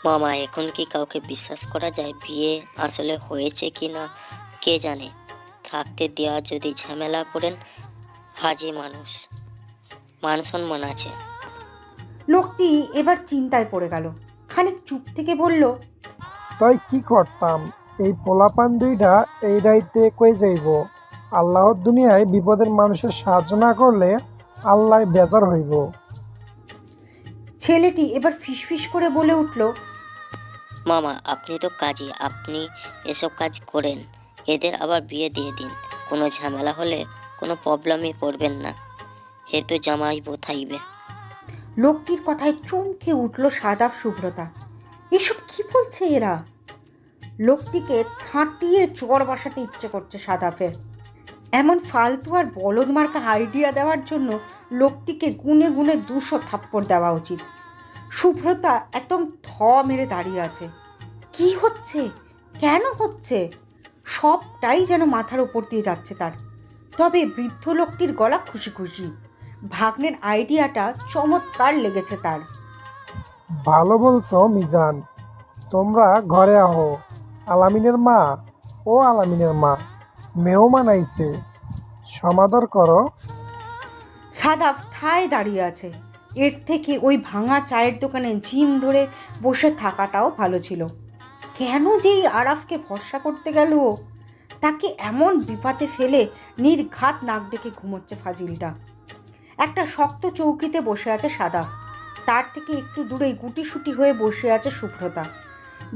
মামা, এখন কি কাউকে বিশ্বাস করা যায়? বিয়ে আসলে হয়েছে কি না কে জানে। থাকতে দেওয়া যদি ঝামেলা পড়েন, হাজি মানুষ, মান সম্মান আছে। লোকটি এবার চিন্তায় পড়ে গেল, খানিক চুপ থেকে বলল, তাই কি করতাম? এই পোলাপান দুইটা এই রাইতে কই যাইব? আল্লাহর দুনিয়ায় বিপদের মানুষের সাহায্য না করলে আল্লাহ বেজার হইব। ছেলেটি এবার ফিসফিস করে বলে উঠল, মামা, আপনি তো কাজী, আপনি এসব কাজ করেন। এদের আবার বিয়ে দিয়ে দিন। কোনো ঝামেলা হলে কোনো প্রবলেমে পড়বেন না। হে তো জামাই বউ থাকবে। লোকটির কথায় চমকে উঠল সাদাফ শুভ্রতা। এসব কি বলছে এরা? লোকটিকে ঠাঁটিয়ে চড় বসাতে ইচ্ছে করছে সাদাফের। এমন ফালতু আর বলদ মার্কা আইডিয়া দেওয়ার জন্য লোকটিকে গুনে গুনে 200 থাপ্পড় দেওয়া উচিত। শুভ্রতা একদম থ মেরে দাঁড়িয়ে আছে। কি হচ্ছে? কেন হচ্ছে? সবটাই যেন মাথার উপর দিয়ে যাচ্ছে তার। তবে বৃদ্ধ লোকটির গলা খুশি খুশি। ভাগ্নের আইডিয়াটা চমৎকার লেগেছে তার। ভালো বলছো মিজান। তোমরা ঘরে আহো। আলামিনের মা, ও আলামিনের মা, মেহমান আইছে, সমাদর করো। সাদাফ ঠায় দাঁড়িয়ে আছে। এর থেকে ওই ভাঙা চায়ের দোকানে জিম ধরে বসে থাকাটাও ভালো ছিল। কেন যেই আরাফকে ভরসা করতে গেল ও? তাকে এমন বিপাতে ফেলে নির্ঘাত নাক ডেকে ঘুমোচ্ছে ফাজিলটা। একটা শক্ত চৌকিতে বসে আছে সাদাফ। তার থেকে একটু দূরেই গুটিসুটি হয়ে বসে আছে শুভ্রতা।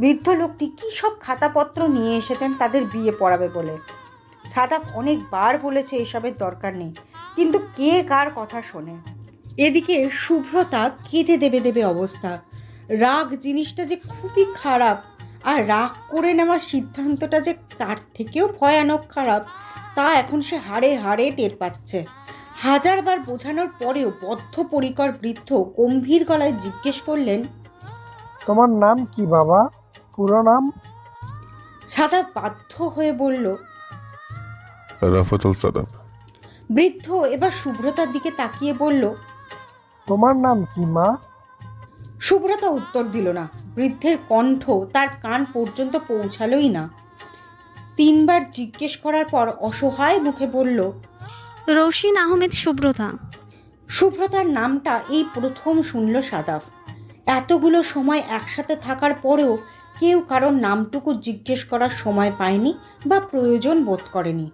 বৃদ্ধ লোকটি কী সব খাতাপত্র নিয়ে এসেছেন তাদের বিয়ে পড়াবে বলে। সাদাফ অনেকবার বলেছে এসবের দরকার নেই, কিন্তু কে কার কথা শোনে। এদিকে শুভ্রতা কেঁদে দেবে দেবে অবস্থা। রাগ জিনিসটা যে খুবই খারাপ, আর রাগ করে নেওয়ার সিদ্ধান্তটা যে তার থেকেও ভয়ানক খারাপ, তা এখন সে হাড়ে হাড়ে টের পাচ্ছে। হাজারবার বোঝানোর পরেও বদ্ধপরিকর বৃদ্ধ গম্ভীর গলায় জিজ্ঞেস করলেন, তোমার নাম কি বাবা? পুরো নাম? সাদাফ বাধ্য হয়ে বলল। রাফাত আল সাদাব। বৃদ্ধ এবার শুভ্রতার দিকে তাকিয়ে বলল, তোমার নাম কি মা? শুভ্রতা উত্তর দিল না। বৃদ্ধের কণ্ঠ তার কান পর্যন্ত পৌঁছালোই না। 3 বার জিজ্ঞেস করার পর অসহায় মুখে বলল, রৌশিন আহমেদ শুভ্রতা। শুভ্রতার নামটা এই প্রথম শুনল সাদাফ। এতগুলো সময় একসাথে থাকার পরেও কেউ কারোর নামটুকু জিজ্ঞেস করার সময় পায়নি বা প্রয়োজন বোধ করেনি।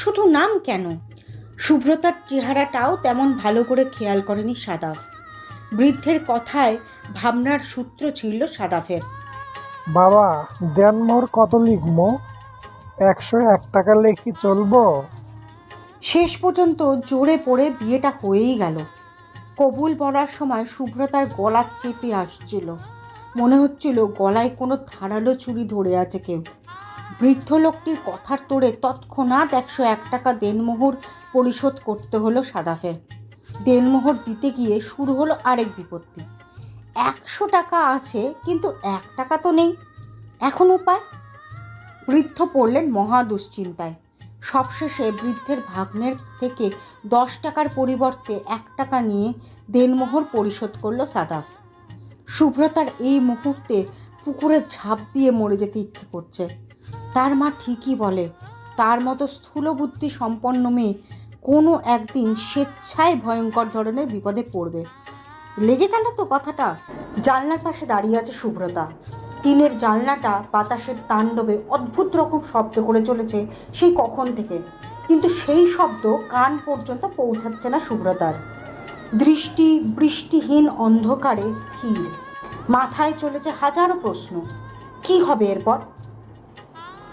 শুধু নাম কেন, শুভ্রতার চেহারাটাও তেমন ভালো করে খেয়াল করেনি সাদাফ। বৃদ্ধের কথায় ভাবনার সূত্র ছিল সাদাফের। বাবা, দেনমোহর কত লিখবো? 101 টাকা লেখি চলবো? শেষ পর্যন্ত জোরে পড়ে বিয়েটা হয়েই গেল। কবুল বলার সময় শুভ্রতার গলা চেপে আসছিল। মনে হচ্ছিল গলায় কোনো ধারালো ছুরি ধরে আছে কেউ। বৃদ্ধ লোকটির কথার তোড়ে তৎক্ষণাৎ 101 টাকা দেনমোহর পরিশোধ করতে হলো সাদাফের। দেনমোহর দিতে গিয়ে শুরু হলো আরেক বিপত্তি। 100 টাকা আছে, কিন্তু 1 টাকা তো নেই। এখন উপায়? বৃদ্ধ পড়লেন মহা দুশ্চিন্তায়। সবশেষে বৃদ্ধের ভাগ্নের থেকে 10 টাকার পরিবর্তে 1 টাকা নিয়ে দেনমোহর পরিশোধ করলো সাদাফ। শুভ্রতার এই মুহূর্তে পুকুরে ঝাঁপ দিয়ে মরে যেতে ইচ্ছে করছে। তার মা ঠিকই বলে, তার মতো স্থূলবুদ্ধি সম্পন্ন মেয়ে কোনো একদিন স্বেচ্ছায় ভয়ঙ্কর ধরনের বিপদে পড়বে। লেগে গেল তো কথাটা। জানলার পাশে দাঁড়িয়ে আছে শুভ্রতা। টিনের জানলাটা বাতাসের তাণ্ডবে অদ্ভুত রকম শব্দ করে চলেছে সেই কখন থেকে, কিন্তু সেই শব্দ কান পর্যন্ত পৌঁছাচ্ছে না শুভ্রতার। দৃষ্টি বৃষ্টিহীন অন্ধকারে স্থির। মাথায় চলেছে হাজারো প্রশ্ন। কি হবে এরপর?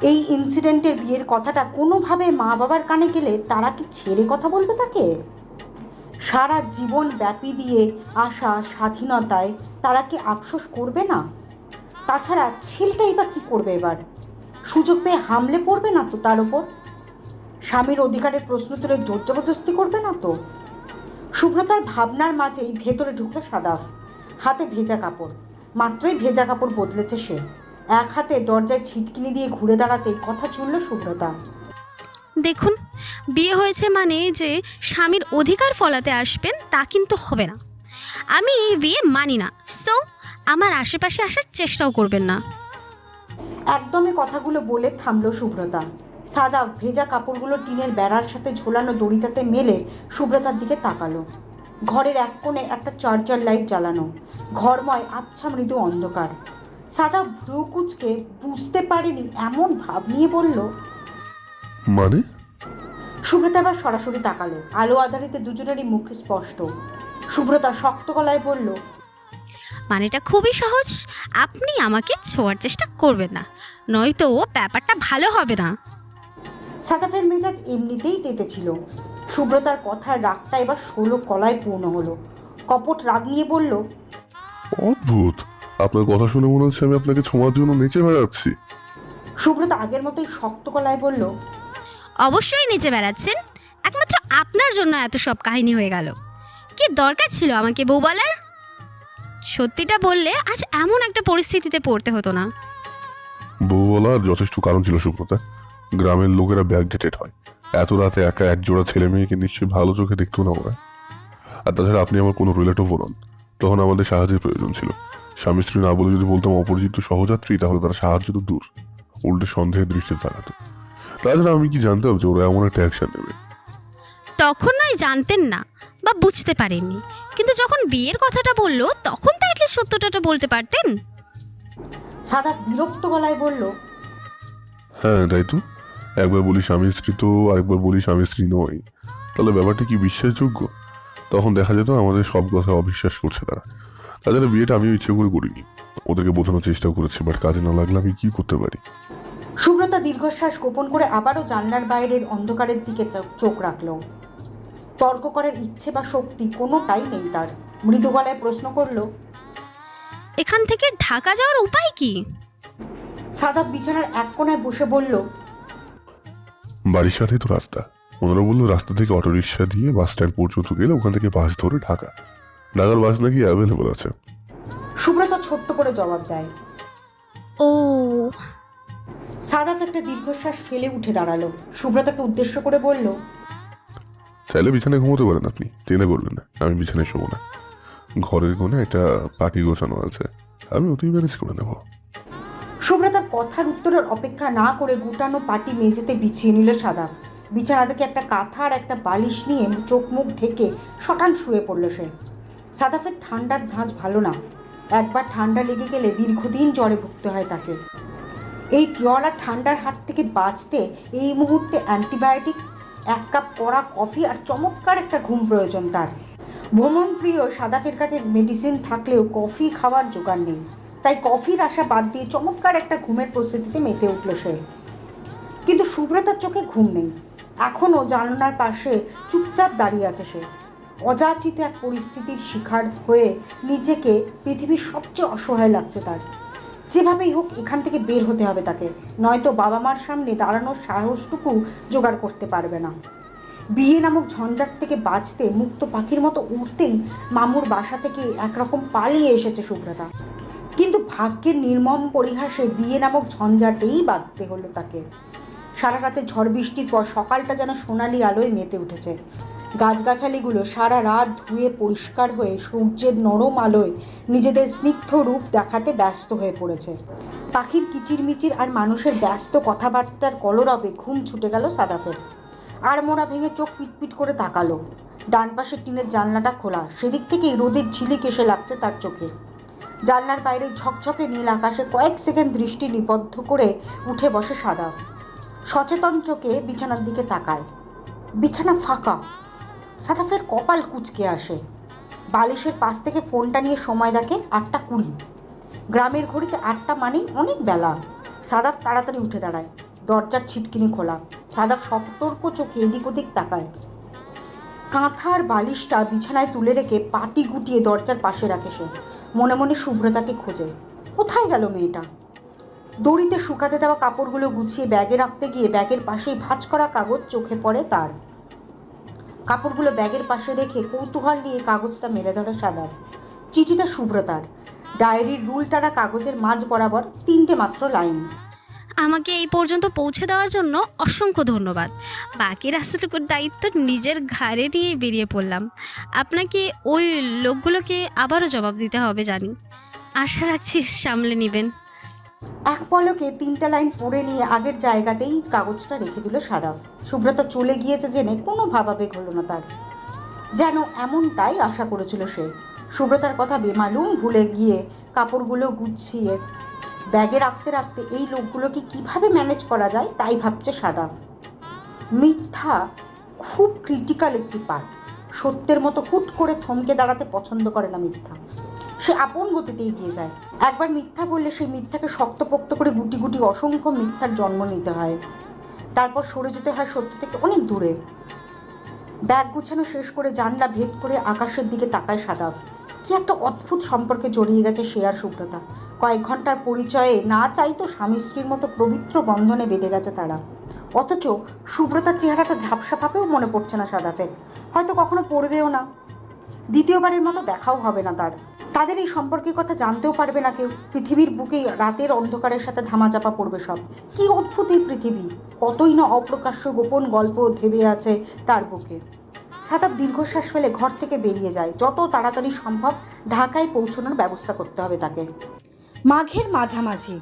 এই ইনসিডেন্টের বিয়ের কথাটা কোনোভাবে মা বাবার কানে গেলে তারা কি ছেড়ে কথা বলবে তাকে? সারা জীবন ব্যাপী দিয়ে আসা স্বাধীনতায় তারা কি আফসোস করবে না? তাছাড়া ছেলেটাই বা কী করবে এবার? সুযোগ পেয়ে হামলে পড়বে না তো তার ওপর? স্বামীর অধিকারের প্রশ্ন তুলে জোর জবরদস্তি করবে না তো? শুভ্রতার ভাবনার মাঝেই ভেতরে ঢুকলো সাদাফ। হাতে ভেজা কাপড়। মাত্রই ভেজা কাপড় বদলেছে সে। এক হাতে দরজায় ছিটকিনি দিয়ে ঘুরে দাঁড়াতে কথা চলল শুভ্রতা। দেখুন, বিয়ে হয়েছে মানে যে স্বামীর অধিকার ফলাতে আসবেন তা কিন্তু হবে না। আমি এই বিয়ে মানি না। সো আমার আশেপাশে আসার চেষ্টাও করবেন না। একদমই কথাগুলো বলে থামলো সুব্রতা। সাদাফ ভেজা কাপড়গুলো টিনের বেড়ার সাথে ঝোলানো দড়িটাতে মেলে সুব্রতার দিকে তাকালো। ঘরের এক কোণে একটা চার্জার লাইট জ্বালানো, ঘরময় আবছা মৃদু অন্ধকার। সাদাফ ভ্রু কুঁচকে বুঝতে পারেনি এমন ভাব নিয়ে বলল। মানে? সুব্রতা আবার সরাসরি তাকালো। আলো আধারিতে দুজনেরই মুখ স্পষ্ট। সুব্রতা শক্ত গলায় বলল, মানেটা খুবই সহজ, আপনি আমাকে ছোঁয়ার চেষ্টা করবেন না, নয়তো ব্যাপারটা ভালো হবে না। সাদাফের মেজাজ এমনিতেই তেতে ছিল। সুব্রতার কথার রাগটা এবার 16 কলায় পূর্ণ হলো। কপট রাগ নিয়ে বলল, অদ্ভুত, আপনার কথা শুনে মনে হচ্ছে আমি আপনাকে ছোঁয়ার জন্য নিচে বেড়াচ্ছি। সুব্রতা আগের মতোই শক্ত গলায় বলল, অবশ্যই নিচে বেড়াচ্ছেন, একমাত্র আপনার জন্য এত সব কাহিনী হয়ে গেল। কি দরকার ছিল আমাকে বউ বলার? সত্যিটা বললে আজ এমন একটা পরিস্থিতিতে পড়তে হতো না। বউ বলার যথেষ্ট কারণ ছিল সুব্রতা। গ্রামের লোকেরা ব্যাকডেটেড হয়, এত রাতে একা এক জোড়া ছেলে মেয়েকে নিশ্চয়ই ভালো চোখে দেখতো না ওরা। আর তাছাড়া আপনি আমার কোনো রিলেটিভও নন। তখন আমাদের সাহায্যের প্রয়োজন ছিল। স্বামী স্ত্রী না বলে যদি বলতাম অপরিচিত সহযাত্রী, তাহলে তারা সাহায্য তো দূর, উল্টে সন্দেহের দৃষ্টিতে তাকাতো। তাছাড়া আমি কি জানতাম যে ওরা এমন একটা অ্যাকশন নেবে? তখন নয় জানতেন না বা বুঝতে পারেননি, কিন্তু যখন বিয়ের কথাটা বললো তখন তো এটলিস্ট সত্যটা বলতে পারতেন। সাদাফ বিরক্ত গলায় বলল, হ্যাঁ তাই তো, একবার বলি স্বামী স্ত্রী তো আরেকবার বলি স্বামী স্ত্রী নয়, তাহলে ব্যাপারটা কি বিশ্বাসযোগ্য? তখন দেখা যেত আমাদের সব কথা অবিশ্বাস করছে তারা। তাছাড়া বিয়েটা আমিও ইচ্ছে করে করিনি, ওদেরকে বোঝানোর চেষ্টা করেছি, বাট কাজে না লাগলে আমি কি করতে পারি? সুব্রতা দীর্ঘশ্বাস গোপন করে আবারও জানলার বাইরের অন্ধকারের দিকে চোখ রাখল। তর্ক করার ইচ্ছে বা শক্তি কোনোটাই নেই তার। মৃদু গলায় প্রশ্ন করল, এখান থেকে ঢাকা যাওয়ার উপায় কি? সাদাফ বিছানার এক কোণায় বসে বলল, বাড়ির সাথেই তো রাস্তা। ওনারা বললো রাস্তা থেকে অটোরিকশা দিয়ে বাস স্ট্যান্ড পর্যন্ত গেলে ওখান থেকে বাস ধরে ঢাকার বাস নাকি অ্যাভেলেবল আছে। সুব্রতা ছোট্ট করে জবাব দেয়। ও, সাদাফ একটা দীর্ঘশ্বাস ফেলে উঠে দাঁড়ালো। সুব্রতাকে উদ্দেশ্য করে বলল, চাইলে বিছানায় ঘুমোতে পারেন আপনি, চিন্তা করবেন না, আমি বিছানায় শোবো না। ঘরের কোণে একটা পাটি গোছানো আছে, আমি ওতেই ম্যানেজ করে নেব। সুব্রতার কথার উত্তরের অপেক্ষা না করে গুটানো পাটি মেঝেতে বিছিয়ে নিল সাদাফ। বিছানা থেকে একটা কাঁথা আর একটা বালিশ নিয়ে চোখ মুখ ঢেকে শটান শুয়ে পড়ল সে। সাদাফের ঠান্ডার ধাঁচ ভালো না। একবার ঠান্ডা লেগে গেলে দীর্ঘদিন জ্বরে ভুগতে হয় তাকে। এই জ্বর আর ঠান্ডার হাত থেকে বাঁচতে এই মুহূর্তে অ্যান্টিবায়োটিক, 1 কাপ কড়া কফি আর চমৎকার একটা ঘুম প্রয়োজন তার। ভ্রমণপ্রিয় সাদাফের কাছে মেডিসিন থাকলেও কফি খাওয়ার জোগাড় নেই, তাই কফির আশা বাদ দিয়ে চমৎকার একটা ঘুমের প্রস্তুতিতে মেতে উঠল সে। কিন্তু সুব্রতার চোখে ঘুম নেই। এখনও জানলার পাশে চুপচাপ দাঁড়িয়ে আছে সে। অযাচিত এক পরিস্থিতির শিকার হয়ে নিজেকে পৃথিবীর সবচেয়ে অসহায় লাগছে তার। যেভাবেই হোক এখান থেকে বের হতে হবে তাকে, নয়তো বাবা মার সামনে দাঁড়ানোর সাহসটুকু জোগাড় করতে পারবে না। বিয়ে নামক ঝঞ্ঝাট থেকে বাঁচতে মুক্ত পাখির মতো উড়তেই মামুর বাসা থেকে একরকম পালিয়ে এসেছে সুব্রতা। কিন্তু ভাগ্যের নির্মম পরিহাসে বিয়ে নামক ঝঞ্ঝাটেই বাঁধতে হলো তাকে। সারা রাতে ঝড় বৃষ্টির পর সকালটা যেন সোনালি আলোয় মেতে উঠেছে। গাছগাছালিগুলো সারা রাত ধুয়ে পরিষ্কার হয়ে সূর্যের নরম আলোয় নিজেদের স্নিগ্ধ রূপ দেখাতে ব্যস্ত হয়ে পড়েছে। পাখির কিচিরমিচির আর মানুষের ব্যস্ত কথাবার্তার কলরবে ঘুম ছুটে গেল সাদাফের। আর মোড়া ভেঙে চোখ পিটপিট করে তাকালো। ডান পাশের টিনের জানলাটা খোলা, সেদিক থেকেই রোদের ঝিলিক এসে লাগছে তার চোখে। জানলার বাইরে ঝকঝকে নীল আকাশে কয়েক সেকেন্ড দৃষ্টি নিবদ্ধ করে উঠে বসে সাদাফ। সচেতন চোখে বিছানার দিকে তাকায়। বিছানা ফাঁকা। সাদাফের কপাল কুঁচকে আসে। বালিশের পাশ থেকে ফোনটা নিয়ে সময় দেখে 8:20। গ্রামের ঘড়িতে 8টা মানেই অনেক বেলা। সাদাফ তাড়াতাড়ি উঠে দাঁড়ায়। দরজার ছিটকিনি খোলা। সাদাফ সতর্ক চোখে এদিক ওদিক তাকায়। কাঁথার বালিশটা বিছানায় তুলে রেখে পাটি গুটিয়ে দরজার পাশে রাখে সে। মনে মনে শুভ্রতাকে খোঁজে। কোথায় গেল মেয়েটা? দড়িতে শুকাতে দেওয়া কাপড়গুলো গুছিয়ে ব্যাগে রাখতে গিয়ে ব্যাগের পাশেই ভাঁজ করা কাগজ চোখে পড়ে তার। কাপড়গুলো ব্যাগের পাশে রেখে কৌতূহল নিয়ে কাগজটা মেলে ধরে সাদাফ। চিঠিটা সুব্রতার। ডায়েরির রুল টানা কাগজের মাঝ বরাবর 3টে মাত্র লাইন। আমাকে এই পর্যন্ত পৌঁছে দেওয়ার জন্য অসংখ্য ধন্যবাদ। বাকি রাস্তাটুকুর দায়িত্ব নিজের ঘাড়ে নিয়ে বেরিয়ে পড়লাম। আপনাকে ওই লোকগুলোকে আবারও জবাব দিতে হবে জানি, আশা রাখছি সামলে নেবেন। এক পলকে 3টা লাইন পড়ে নিয়ে আগের জায়গাতেই কাগজটা রেখে দিল সাদাফ। সুব্রতা চলে গিয়েছে জেনে কোনো ভাবাবেগ হলো না তার, যেন এমনটাই আশা করেছিল সে। সুব্রতার কথা বেমালুম ভুলে গিয়ে কাপড়গুলো গুছিয়ে ব্যাগে রাখতে রাখতে এই লোকগুলোকে কিভাবে ম্যানেজ করা যায় তাই ভাবছে সাদাফ। মিথ্যা খুব ক্রিটিক্যাল একটি পার্ট। সত্যের মতো হুট করে থমকে দাঁড়াতে পছন্দ করে না মিথ্যা। সে আপন গতিতে এগিয়ে যায়। একবার মিথ্যা বললে সেই মিথ্যাকে শক্তপোক্ত করে গুটি গুটি অসংখ্য মিথ্যার জন্ম নিতে হয়, তারপর সরে যেতে হয় সত্য থেকে অনেক দূরে। ব্যাগ গুছানো শেষ করে জানলা ভেদ করে আকাশের দিকে তাকায় সাদাফ। কি একটা অদ্ভুত সম্পর্কে জড়িয়ে গেছে সে আর সুব্রতা। কয়েক ঘন্টার পরিচয়ে না চাইতো স্বামী স্ত্রীর মতো পবিত্র বন্ধনে বেঁধে গেছে তারা। অথচ সুব্রতার চেহারাটা ঝাপসা ভাবেও মনে পড়ছে না সাদাফের, হয়তো কখনো পড়বেও না। দ্বিতীয়বারের মতো দেখাও হবে না তাদের এই সম্পর্কের কথা জানতেও পারবে না কেউ। পৃথিবীর বুকেই রাতের অন্ধকারের সাথে ধামাচাপা পড়বে সব। কি অদ্ভুত এই পৃথিবী, কতই না অপ্রকাশ্য গোপন গল্প ধেবে আছে তার বুকে। সাদাফ দীর্ঘশ্বাস ফেলে ঘর থেকে বেরিয়ে যায়। যত তাড়াতাড়ি সম্ভব ঢাকায় পৌঁছানোর ব্যবস্থা করতে হবে তাকে। মাঘের মাঝামাঝি,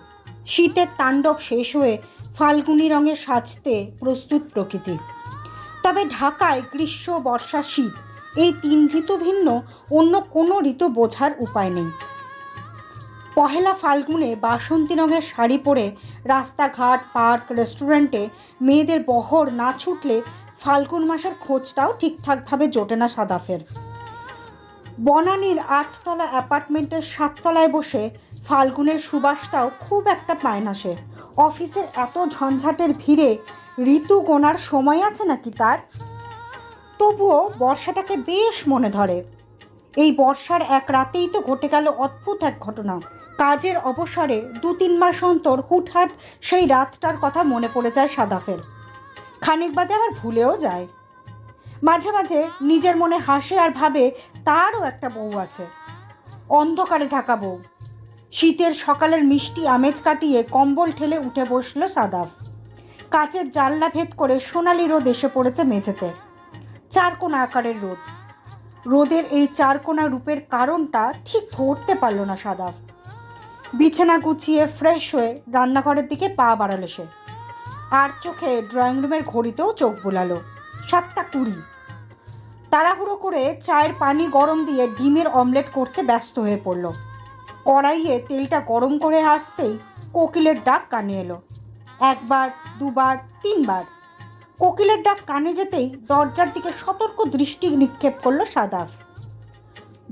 শীতের তাণ্ডব শেষ হয়ে ফাল্গুনী রঙে সাজতে প্রস্তুত প্রকৃতি। তবে ঢাকায় গ্রীষ্ম, বর্ষা, শীত এই 3 ঋতু ভিন্ন অন্য কোনো ঋতু বোঝার উপায় নেই। পহেলা ফাল্গুনে বাসন্তী রঙের শাড়ি পরে রাস্তাঘাট, পার্ক, রেস্টুরেন্টে মেয়েদের বহর না ছুটলে ফাল্গুন মাসের খোঁজটাও ঠিকঠাকভাবে জোটে না সাদাফের। বনানীর 8তলা অ্যাপার্টমেন্টের 7 তলায় বসে ফাল্গুনের সুবাসটাও খুব একটা পায় না সে। অফিসের এত ঝঞ্ঝাটের ভিড়ে ঋতু গোনার সময় আছে নাকি তার? তবুও বর্ষাটাকে বেশ মনে ধরে। এই বর্ষার এক রাতেই তো ঘটে গেল অদ্ভুত এক ঘটনা। কাজের অবসরে 2-3 মাস অন্তর হুটহাট সেই রাতটার কথা মনে পড়ে যায় সাদাফের। খানিক বাদে আবার ভুলেও যায়। মাঝে মাঝে নিজের মনে হাসে আর ভাবে তারও একটা বউ আছে, অন্ধকারে ঢাকা বউ। শীতের সকালের মিষ্টি আমেজ কাটিয়ে কম্বল ঠেলে উঠে বসল সাদাফ। কাচের জানলা ভেদ করে সোনালি রোদ এসে পড়েছে মেঝেতে। 4 কোণা আকারের রোদ। রোদের এই 4 কোণা রূপের কারণটা ঠিক ধরতে পারল না সাদাফ। বিছানা গুছিয়ে ফ্রেশ হয়ে রান্নাঘরের দিকে পা বাড়ালো সে। আর চোখে ড্রয়িং রুমের ঘড়িতেও চোখ বোলালো। 7:20। তাড়াহুড়ো করে চায়ের পানি গরম দিয়ে ডিমের অমলেট করতে ব্যস্ত হয়ে পড়ল। কড়াইয়ে তেলটা গরম করে আসতেই কোকিলের ডাক কানে এলো। 1 বার, 2 বার, 3 বার। কোকিলের ডাক কানে যেতেই দরজার দিকে সতর্ক দৃষ্টি নিক্ষেপ করলো সাদাফ।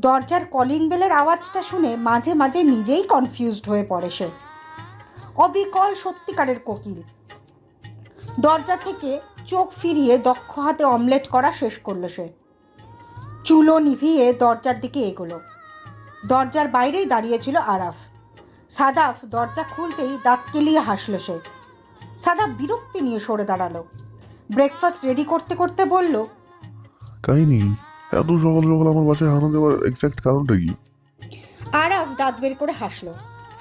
দরজার কলিং বেলের আওয়াজটা শুনে মাঝে মাঝে নিজেই কনফিউজড হয়ে পড়ে সে। অবিকল সত্যিকারের কোকিল। দরজা থেকে চোখ ফিরিয়ে দক্ষ হাতে অমলেট করা শেষ করলো সে। চুলো নিভিয়ে দরজার দিকে এগোলো। দরজার বাইরেই দাঁড়িয়েছিল আরাফ। সাদাফ দরজা খুলতেই দাঁত কেলিয়ে হাসলো সে। সাদাফ বিরক্তি নিয়ে সরে দাঁড়ালো। ব্রেকফাস্ট রেডি করতে করতে বলল, কাহিনী এত সকাল সকাল আমার বাসায় হানা দেওয়ার এক্সাক্ট কারণটা কি? আরাফ দাঁত বের করে হাসলো।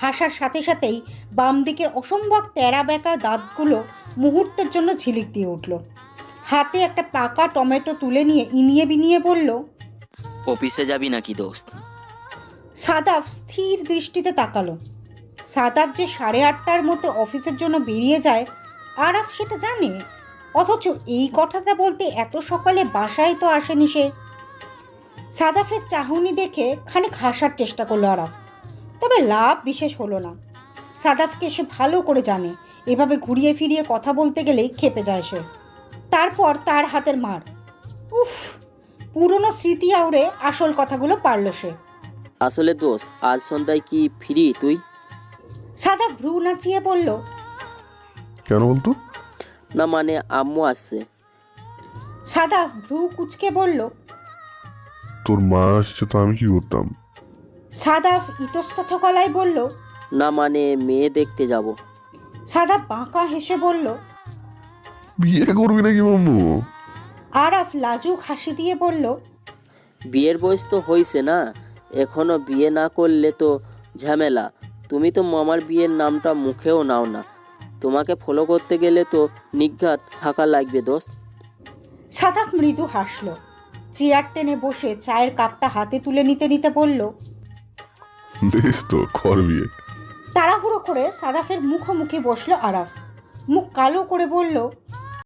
হাসার সাথে সাথেই বাম দিকের অসম্ভব তেরা বেঁকা দাঁতগুলো মুহূর্তের জন্য ঝিলিক দিয়ে উঠল। হাতে একটা পাকা টমেটো তুলে নিয়ে ইনিয়ে বিনিয়ে বলল, অফিসে যাবি নাকি দোস্ত? সাদাফ স্থির দৃষ্টিতে তাকালো। সাদাফ যে 8:30টার মধ্যে অফিসের জন্য বেরিয়ে যায় আরাফ সেটা জানে, অথচ এই কথাটা বলতে এত সকালে বাসায় তো আসেনি সে। সাদাফের চাহনি দেখে খানিক হাসার চেষ্টা করলো আরাফ, তবে লাভ বিশেষ হলো না। সাদাফকে সে ভালো করে জানে, এভাবে ঘুরিয়ে ফিরিয়ে কথা বলতে গেলেই ক্ষেপে যায় সে। তারপর তার হাতের মার। উফ, পুরনো স্মৃতি আউড়ে আসল কথাগুলো পারল সে। আসলে দোস্ত, আজ সন্ধ্যায় কি ফ্রি তুই? সাদাফ ভ্রু নাচিয়ে বলল, কেন বলতো? না মানে আম্মু আসছে। সাদাফ ভ্রু কুচকে বলল, তোর মা আসছে তো আমি কি করতাম? সাদাফ ইতস্তত গলায় বলল, না মানে মেয়ে দেখতে যাব। সাদাফ বাঁকা হেসে বলল, বিয়ে করবি নাকি মাম্মু? আরাফ লাজুক হাসি দিয়ে বলল, বিয়ের বয়স তো হয়েছে না, এখনো বিয়ে না করলে তো ঝামেলা। তুমি তো মামার বিয়ের নামটা মুখেও নাও না, তোমাকে ফলো করতে গেলে তো নিঘাত থাকা লাগবে দোস্ত। সাদাফ মৃদু হাসল। চেয়ার টেনে বসে চায়ের কাপটা হাতে তুলে নিতে নিতে বলল, বেশ তো, কর বিয়ে। তাড়াহুড়ো করে সারাফের মুখোমুখি বসলো আরাফ। মুখ কালো করে বলল,